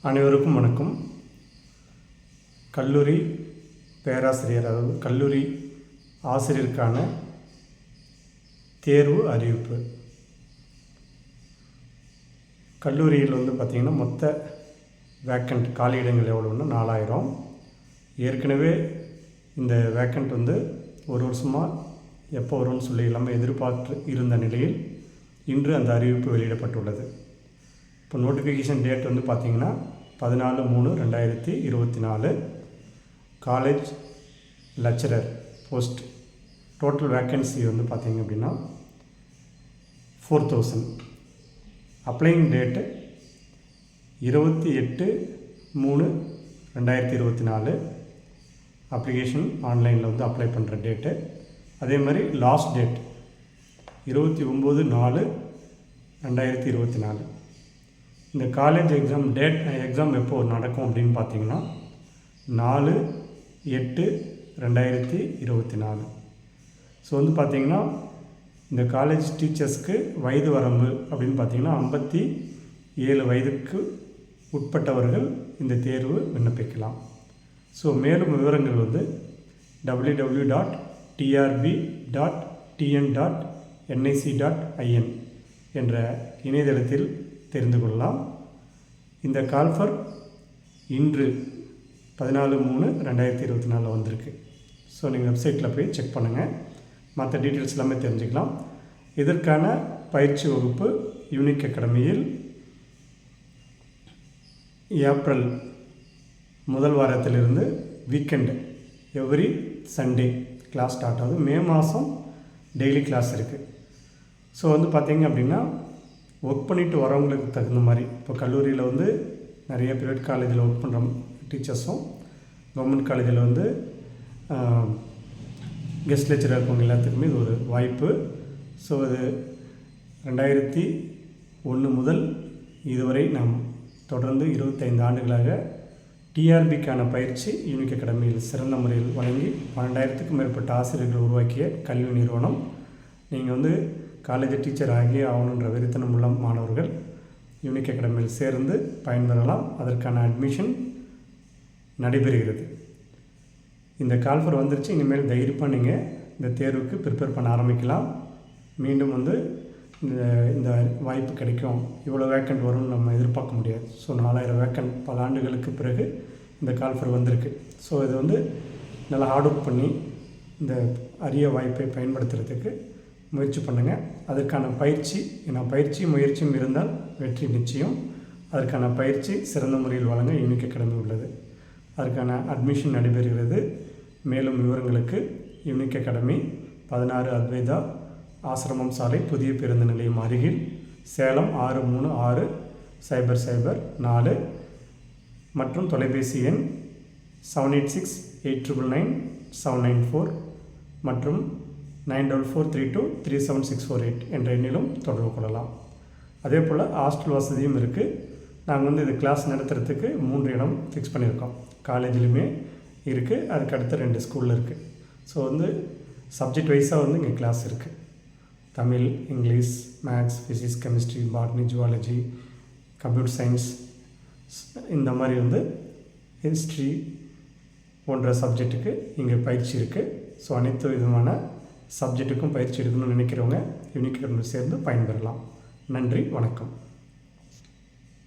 அனைவருக்கும் வணக்கம். கல்லூரி பேராசிரியர், அதாவது கல்லூரி ஆசிரியருக்கான தேர்வு அறிவிப்பு. கல்லூரியில் பார்த்திங்கன்னா மொத்த வேக்கண்ட் காலியிடங்கள் எவ்வளோன்னா 4000. ஏற்கனவே இந்த வேக்கண்ட் ஒரு வருஷமாக எப்போ வரும்னு சொல்லி எல்லாமே எதிர்பார்த்து இருந்த நிலையில் இன்று அந்த அறிவிப்பு வெளியிடப்பட்டுள்ளது. இப்போ நோட்டிஃபிகேஷன் டேட் பார்த்திங்கன்னா 14/3/2024. College lecturer post total vacancy பார்த்திங்க அப்படின்னா 4000. அப்ளைங் டேட்டு 28/3/2024. அப்ளிகேஷன் ஆன்லைனில் அப்ளை பண்ணுற டேட்டு. அதே மாதிரி லாஸ்ட் டேட் 29/4/2024. இந்த காலேஜ் எக்ஸாம் எப்போ நடக்கும் அப்படின்னு பார்த்தீங்கன்னா 4/8/2024. ஸோ பார்த்திங்கன்னா இந்த காலேஜ் டீச்சர்ஸ்க்கு வயது வரம்பு அப்படின்னு பார்த்திங்கன்னா 57 வயதுக்கு உட்பட்டவர்கள் இந்த தேர்வு விண்ணப்பிக்கலாம். ஸோ மேலும் விவரங்கள் www.trb.tn.nic.in என்ற இணையதளத்தில் தெரிந்து கொள்ளலாம். இந்த கால்ஃபர் இன்று 14/3/2024 வந்திருக்கு. ஸோ நீங்கள் வெப்சைட்டில் போய் செக் பண்ணுங்கள். மற்ற டீட்டெயில்ஸ் எல்லாமே தெரிஞ்சுக்கலாம். இதற்கான பயிற்சி வகுப்பு யூனிக் அகாடமியில் ஏப்ரல் முதல் வாரத்திலிருந்து weekend every Sunday class start ஆகுது. மே மாதம் டெய்லி கிளாஸ் இருக்குது. ஸோ பார்த்திங்க அப்படின்னா ஒர்க் பண்ணிவிட்டு வரவங்களுக்கு தகுந்த மாதிரி இப்போ கல்லூரியில் நிறைய ப்ரைவேட் காலேஜில் ஒர்க் பண்ணுற டீச்சர்ஸும், கவர்மெண்ட் காலேஜில் கெஸ்ட் லெக்சராக இருக்கவங்க எல்லாத்துக்குமே இது ஒரு வாய்ப்பு. ஸோ இது 2001 முதல் இதுவரை நாம் தொடர்ந்து 25 ஆண்டுகளாக டிஆர்பிக்கான பயிற்சி யூனிக் அகாடமியில் சிறந்த முறையில் வழங்கி 12,000க்கும் மேற்பட்ட ஆசிரியர்கள் உருவாக்கிய கல்வி நிறுவனம். நீங்கள் காலேஜ் டீச்சர் ஆகிய ஆகணுன்ற வெறித்தனம் உள்ள மாணவர்கள் யூனிக் அகாடமியில் சேர்ந்து பயன்பெறலாம். அதற்கான அட்மிஷன் நடைபெறுகிறது. இந்த கால்ஃபர் வந்துருச்சு. இனிமேல் தைரியமாக நீங்கள் இந்த தேர்வுக்கு ப்ரிப்பேர் பண்ண ஆரம்பிக்கலாம். மீண்டும் இந்த வாய்ப்பு கிடைக்கும், இவ்வளோ வேக்கண்ட் வரும்னு நம்ம எதிர்பார்க்க முடியாது. ஸோ 4000 வேக்கண்ட் பல ஆண்டுகளுக்கு பிறகு இந்த கால்ஃபர் வந்திருக்கு. ஸோ இது நல்லா ஹார்ட் ஒர்க் பண்ணி இந்த அரிய வாய்ப்பை பயன்படுத்துறதுக்கு முயற்சி பண்ணுங்கள். அதற்கான பயிற்சியும் முயற்சியும் இருந்தால் வெற்றி நிச்சயம். அதற்கான பயிற்சி சிறந்த முறையில் வழங்க யூனிக் அகாடமி உள்ளது. அதற்கான அட்மிஷன் நடைபெறுகிறது. மேலும் விவரங்களுக்கு யூனிக் அகாடமி 16 அத்வைதா ஆசிரமம் சாலை, புதிய பேருந்து நிலையம் அருகில், சேலம் 636004 மற்றும் தொலைபேசி எண் 7868999794 மற்றும் 9443237648 என்ற எண்ணிலும் தொடர்பு கொள்ளலாம். அதே போல் ஹாஸ்டல் வசதியும் இருக்குது. நாங்கள் இது கிளாஸ் நடத்துகிறதுக்கு 3 இடம் ஃபிக்ஸ் பண்ணியிருக்கோம். காலேஜிலுமே இருக்குது, அதுக்கு அடுத்த 2 ஸ்கூலில் இருக்குது. ஸோ சப்ஜெக்ட் வைஸாக இங்கே கிளாஸ் இருக்குது. Tamil, English, maths, physics, chemistry, botany, zoology, computer science, இந்த மாதிரி ஹிஸ்ட்ரி போன்ற சப்ஜெக்ட்டுக்கு இங்கே பயிற்சி இருக்குது. ஸோ அனைத்து விதமான சப்ஜெக்ட்டுக்கும் பயிற்சி எடுக்கணும்னு நினைக்கிறவங்க யூனிக் அகாடமியில் சேர்ந்து பயன்பெறலாம். நன்றி, வணக்கம்.